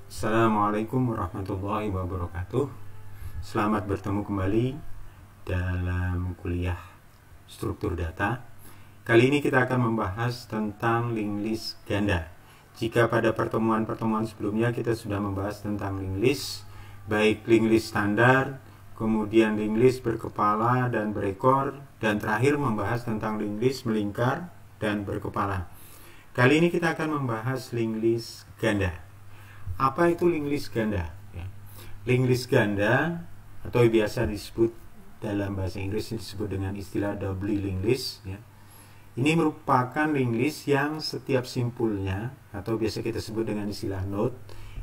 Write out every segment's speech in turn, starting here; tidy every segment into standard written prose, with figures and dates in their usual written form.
Assalamualaikum warahmatullahi wabarakatuh. Selamat bertemu kembali dalam kuliah struktur data. Kali ini kita akan membahas tentang linked list ganda. Jika pada pertemuan-pertemuan sebelumnya kita sudah membahas tentang linked list, baik linked list standar, kemudian linked list berkepala dan berekor, dan terakhir membahas tentang linked list melingkar dan berkepala. Kali ini kita akan membahas linked list ganda. Apa itu linked list ganda? Linked list ganda atau biasa disebut dalam bahasa Inggris disebut dengan istilah doubly linked list. Ini merupakan linked list yang setiap simpulnya atau biasa kita sebut dengan istilah node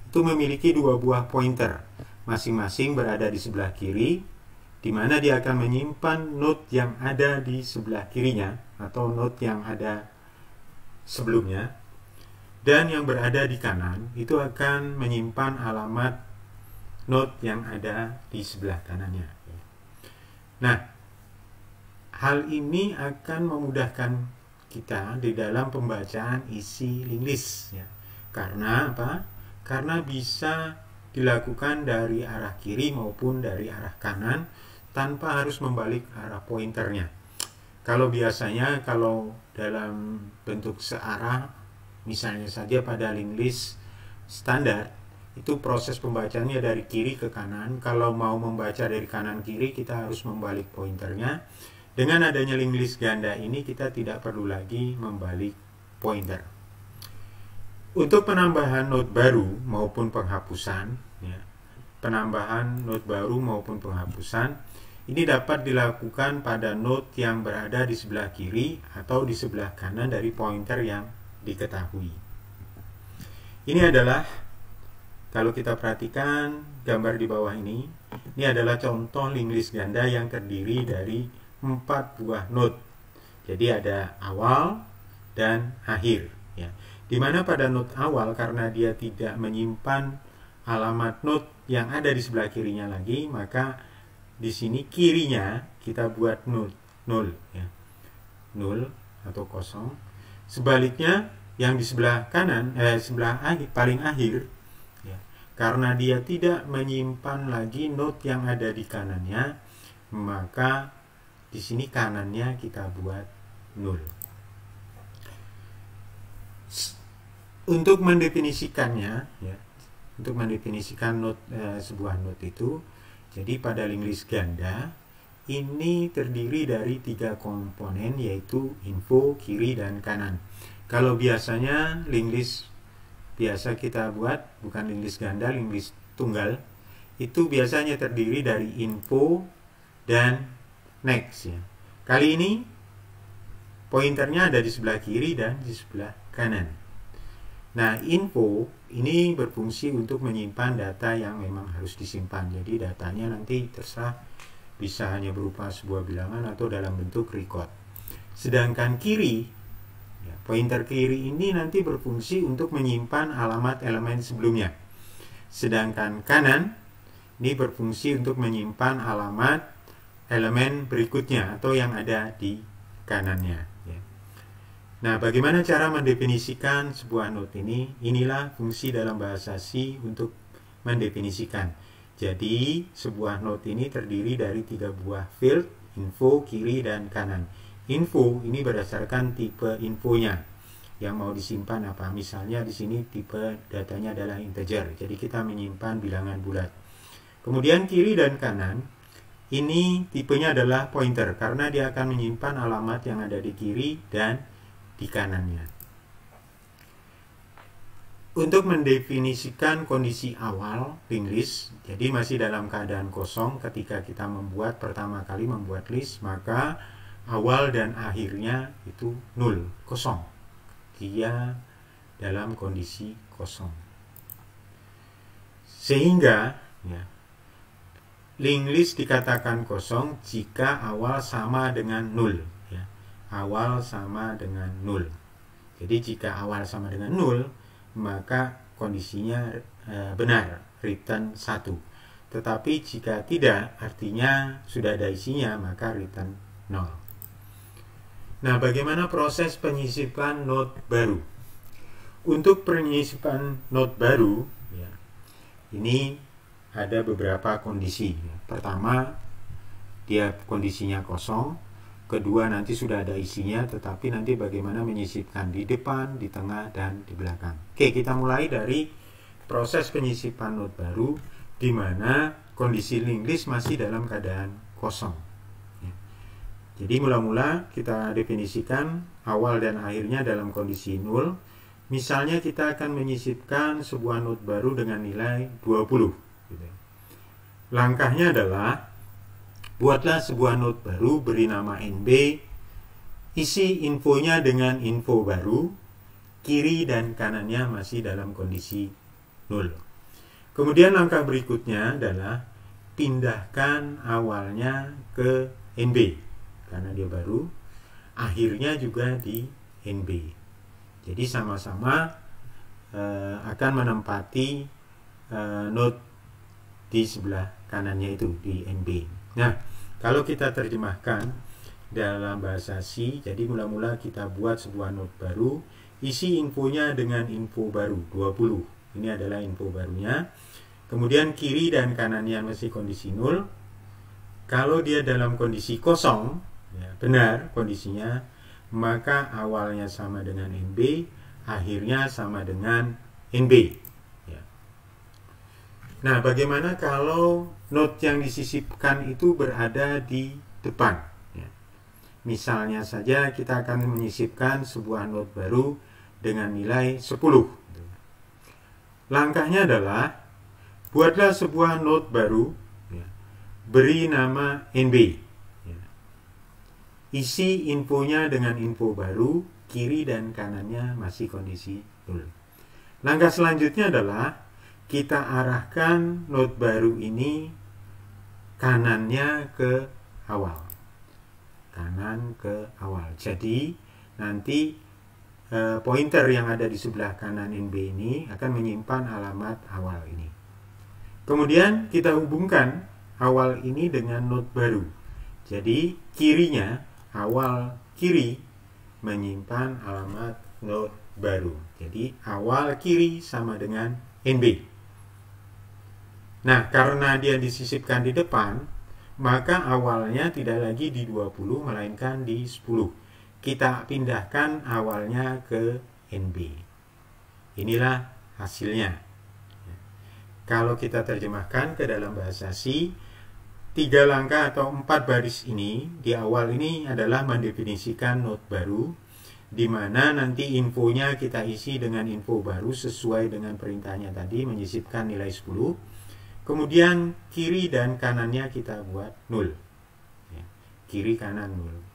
itu memiliki dua buah pointer, masing-masing berada di sebelah kiri, di mana dia akan menyimpan node yang ada di sebelah kirinya atau node yang ada sebelumnya. Dan yang berada di kanan itu akan menyimpan alamat node yang ada di sebelah kanannya. Nah, hal ini akan memudahkan kita di dalam pembacaan isi linked list. Karena apa? Karena bisa dilakukan dari arah kiri maupun dari arah kanan tanpa harus membalik arah pointernya. Kalau biasanya kalau dalam bentuk searah, misalnya saja pada linked list standar, itu proses pembacanya dari kiri ke kanan. Kalau mau membaca dari kanan kiri, kita harus membalik pointernya. Dengan adanya linked list ganda ini, kita tidak perlu lagi membalik pointer. Untuk penambahan node baru maupun penghapusan, ini dapat dilakukan pada node yang berada di sebelah kiri atau di sebelah kanan dari pointer yang diketahui. Ini adalah, kalau kita perhatikan gambar di bawah ini adalah contoh linked list ganda yang terdiri dari 4 buah node. Jadi ada awal dan akhir. Dimana pada node awal, karena dia tidak menyimpan alamat node yang ada di sebelah kirinya lagi, maka di sini kirinya kita buat node 0, 0 atau kosong. Sebaliknya yang di sebelah kanan, paling akhir, karena dia tidak menyimpan lagi node yang ada di kanannya, maka di sini kanannya kita buat 0. Untuk mendefinisikannya, untuk mendefinisikan node, sebuah node itu, jadi pada linked list ganda ini terdiri dari 3 komponen, yaitu info, kiri, dan kanan. Kalau biasanya linked list biasa kita buat, bukan linked list ganda, linked list tunggal, itu biasanya terdiri dari info dan next. Kali ini pointernya ada di sebelah kiri dan di sebelah kanan. Nah, info ini berfungsi untuk menyimpan data yang memang harus disimpan. Jadi datanya nanti terserah, bisa hanya berupa sebuah bilangan atau dalam bentuk record. Sedangkan kiri, pointer kiri ini nanti berfungsi untuk menyimpan alamat elemen sebelumnya. Sedangkan kanan ini berfungsi untuk menyimpan alamat elemen berikutnya atau yang ada di kanannya. Nah, bagaimana cara mendefinisikan sebuah node ini? Inilah fungsi dalam bahasa C untuk mendefinisikan. Jadi, sebuah node ini terdiri dari 3 buah field, info, kiri, dan kanan. Info ini berdasarkan tipe infonya yang mau disimpan apa. Misalnya di sini tipe datanya adalah integer, jadi kita menyimpan bilangan bulat. Kemudian kiri dan kanan ini tipenya adalah pointer, karena dia akan menyimpan alamat yang ada di kiri dan di kanannya. Untuk mendefinisikan kondisi awal linked list, jadi masih dalam keadaan kosong ketika kita pertama kali membuat list, maka awal dan akhirnya itu 0, kosong. Dia dalam kondisi kosong. Sehingga linked list dikatakan kosong jika awal sama dengan 0. Awal sama dengan 0. Jadi jika awal sama dengan 0, maka kondisinya benar, return 1. Tetapi jika tidak, artinya sudah ada isinya, maka return 0. Nah, bagaimana proses penyisipan node baru? Untuk penyisipan node baru, ini ada beberapa kondisi. Pertama, dia kondisinya kosong. Kedua, nanti sudah ada isinya, tetapi nanti bagaimana menyisipkan di depan, di tengah, dan di belakang. Oke, kita mulai dari proses penyisipan not baru, di mana kondisi linked list masih dalam keadaan kosong. Jadi mula-mula kita definisikan awal dan akhirnya dalam kondisi 0. Misalnya kita akan menyisipkan sebuah not baru dengan nilai 20. Langkahnya adalah buatlah sebuah not baru, beri nama NB, isi infonya dengan info baru, kiri dan kanannya masih dalam kondisi 0. Kemudian langkah berikutnya adalah pindahkan awalnya ke NB, karena dia baru, akhirnya juga di NB. Jadi sama-sama akan menempati not di sebelah kanannya itu, di NB. Nah, kalau kita terjemahkan dalam bahasa C, jadi mula-mula kita buat sebuah not baru, isi infonya dengan info baru 20. Ini adalah info barunya. Kemudian kiri dan kanannya masih kondisi 0. Kalau dia dalam kondisi kosong, ya, benar kondisinya, maka awalnya sama dengan NB, akhirnya sama dengan NB. Ya. Nah, bagaimana kalau not yang disisipkan itu berada di depan? Ya. Misalnya saja kita akan menyisipkan sebuah not baru dengan nilai 10. Langkahnya adalah buatlah sebuah not baru, ya, beri nama NB, ya. Isi infonya dengan info baru, kiri dan kanannya masih kondisi 0. Langkah selanjutnya adalah kita arahkan not baru ini kanannya ke awal, kanan ke awal. Jadi nanti pointer yang ada di sebelah kanan NB ini akan menyimpan alamat awal ini. Kemudian kita hubungkan awal ini dengan not baru. Jadi kirinya, awal kiri menyimpan alamat not baru. Jadi awal kiri sama dengan NB. Nah, karena dia disisipkan di depan, maka awalnya tidak lagi di 20 melainkan di 10. Kita pindahkan awalnya ke NB. Inilah hasilnya. Kalau kita terjemahkan ke dalam bahasa C, 3 langkah atau 4 baris ini di awal ini adalah mendefinisikan not baru, di mana nanti infonya kita isi dengan info baru sesuai dengan perintahnya tadi, menyisipkan nilai 10. Kemudian kiri dan kanannya kita buat 0. Kiri kanan 0.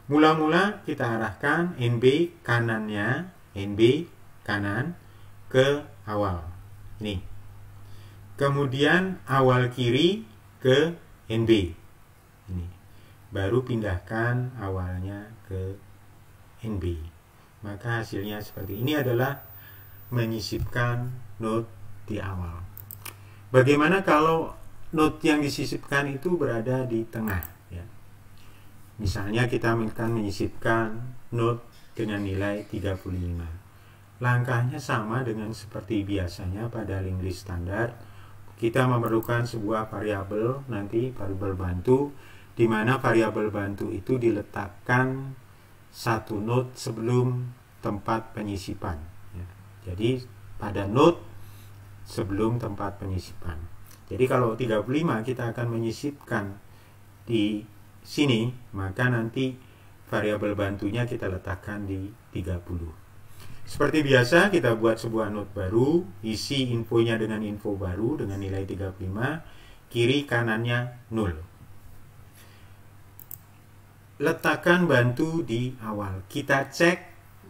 Mula-mula kita arahkan NB kanannya, NB kanan ke awal. Ini. Kemudian awal kiri ke NB. Ini. Baru pindahkan awalnya ke NB. Maka hasilnya seperti ini adalah menyisipkan not di awal. Bagaimana kalau not yang disisipkan itu berada di tengah? Ya. Misalnya kita akan menyisipkan not dengan nilai 35. Langkahnya sama dengan seperti biasanya pada linked list standar. Kita memerlukan sebuah variabel, nanti variabel bantu, di mana variabel bantu itu diletakkan satu not sebelum tempat penyisipan. Ya. Jadi pada not sebelum tempat penyisipan. Jadi kalau 35 kita akan menyisipkan di sini, maka nanti variabel bantunya kita letakkan di 30. Seperti biasa kita buat sebuah not baru, isi infonya dengan info baru dengan nilai 35, kiri kanannya 0. Letakkan bantu di awal. Kita cek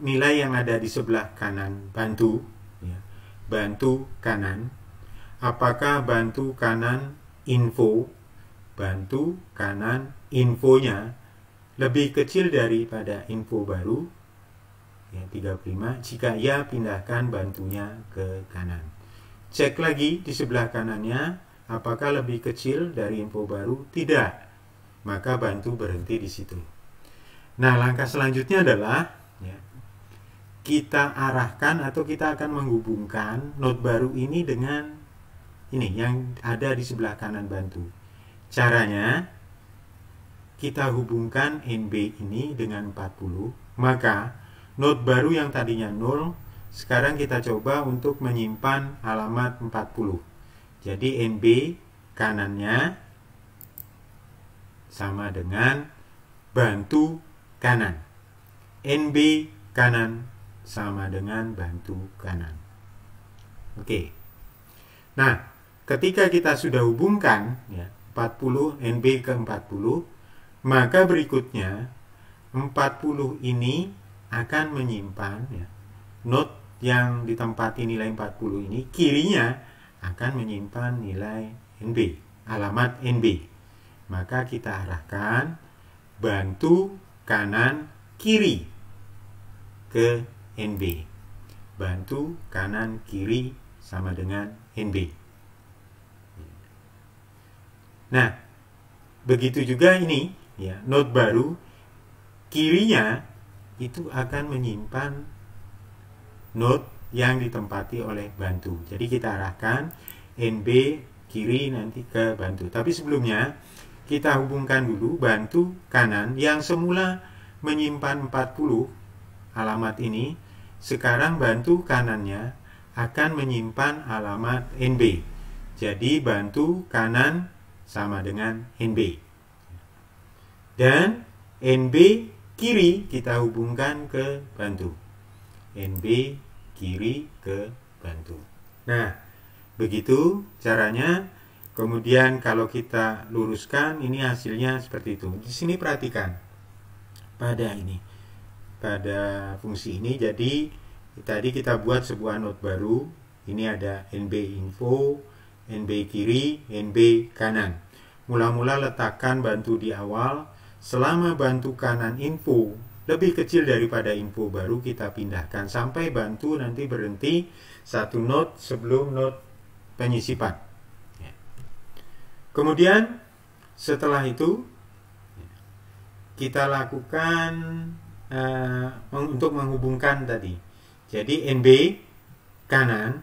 nilai yang ada di sebelah kanan bantu, ya. Bantu kanan. Apakah bantu kanan info, bantu kanan infonya lebih kecil daripada info baru, ya, 35. Jika ya, pindahkan bantunya ke kanan. Cek lagi di sebelah kanannya, apakah lebih kecil dari info baru? Tidak. Maka bantu berhenti di situ. Nah, langkah selanjutnya adalah, ya, kita arahkan atau kita akan menghubungkan not baru ini dengan ini yang ada di sebelah kanan bantu. Caranya kita hubungkan NB ini dengan 40, maka not baru yang tadinya 0 sekarang kita coba untuk menyimpan alamat 40. Jadi NB kanannya sama dengan bantu kanan. NB kanan sama dengan bantu kanan. Oke. Nah, ketika kita sudah hubungkan ya 40 NB ke 40, maka berikutnya 40 ini akan menyimpan ya, not yang ditempati nilai 40 ini, kirinya akan menyimpan nilai NB, alamat NB. Maka kita arahkan bantu kanan kiri ke NB. Bantu kanan kiri sama dengan NB. Nah, begitu juga ini ya, not baru kirinya itu akan menyimpan not yang ditempati oleh bantu. Jadi kita arahkan NB kiri nanti ke bantu. Tapi sebelumnya kita hubungkan dulu bantu kanan yang semula menyimpan 40 alamat ini, sekarang bantu kanannya akan menyimpan alamat NB. Jadi bantu kanan sama dengan NB. Dan NB kiri kita hubungkan ke bantu. NB kiri ke bantu. Nah, begitu caranya. Kemudian kalau kita luruskan, ini hasilnya seperti itu. Di sini perhatikan pada ini, pada fungsi ini. Jadi tadi kita buat sebuah not baru. Ini ada NB info, NB kiri, NB kanan. Mula-mula letakkan bantu di awal. Selama bantu kanan info lebih kecil daripada info baru, kita pindahkan sampai bantu nanti berhenti satu not sebelum not penyisipan. Kemudian setelah itu kita lakukan untuk menghubungkan tadi. Jadi NB kanan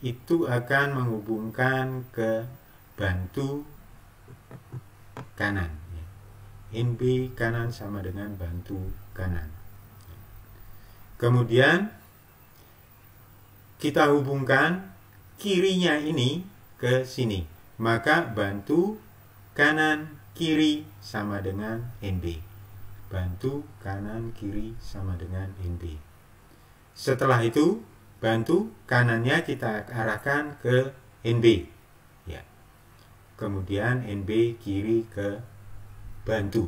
itu akan menghubungkan ke bantu kanan. NB kanan sama dengan bantu kanan. Kemudian kita hubungkan kirinya ini ke sini. Maka bantu kanan kiri sama dengan NB. Bantu kanan kiri sama dengan NB. Setelah itu bantu kanannya kita arahkan ke NB. Ya. Kemudian NB kiri ke bantu.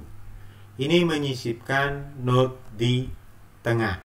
Ini menyisipkan not di tengah.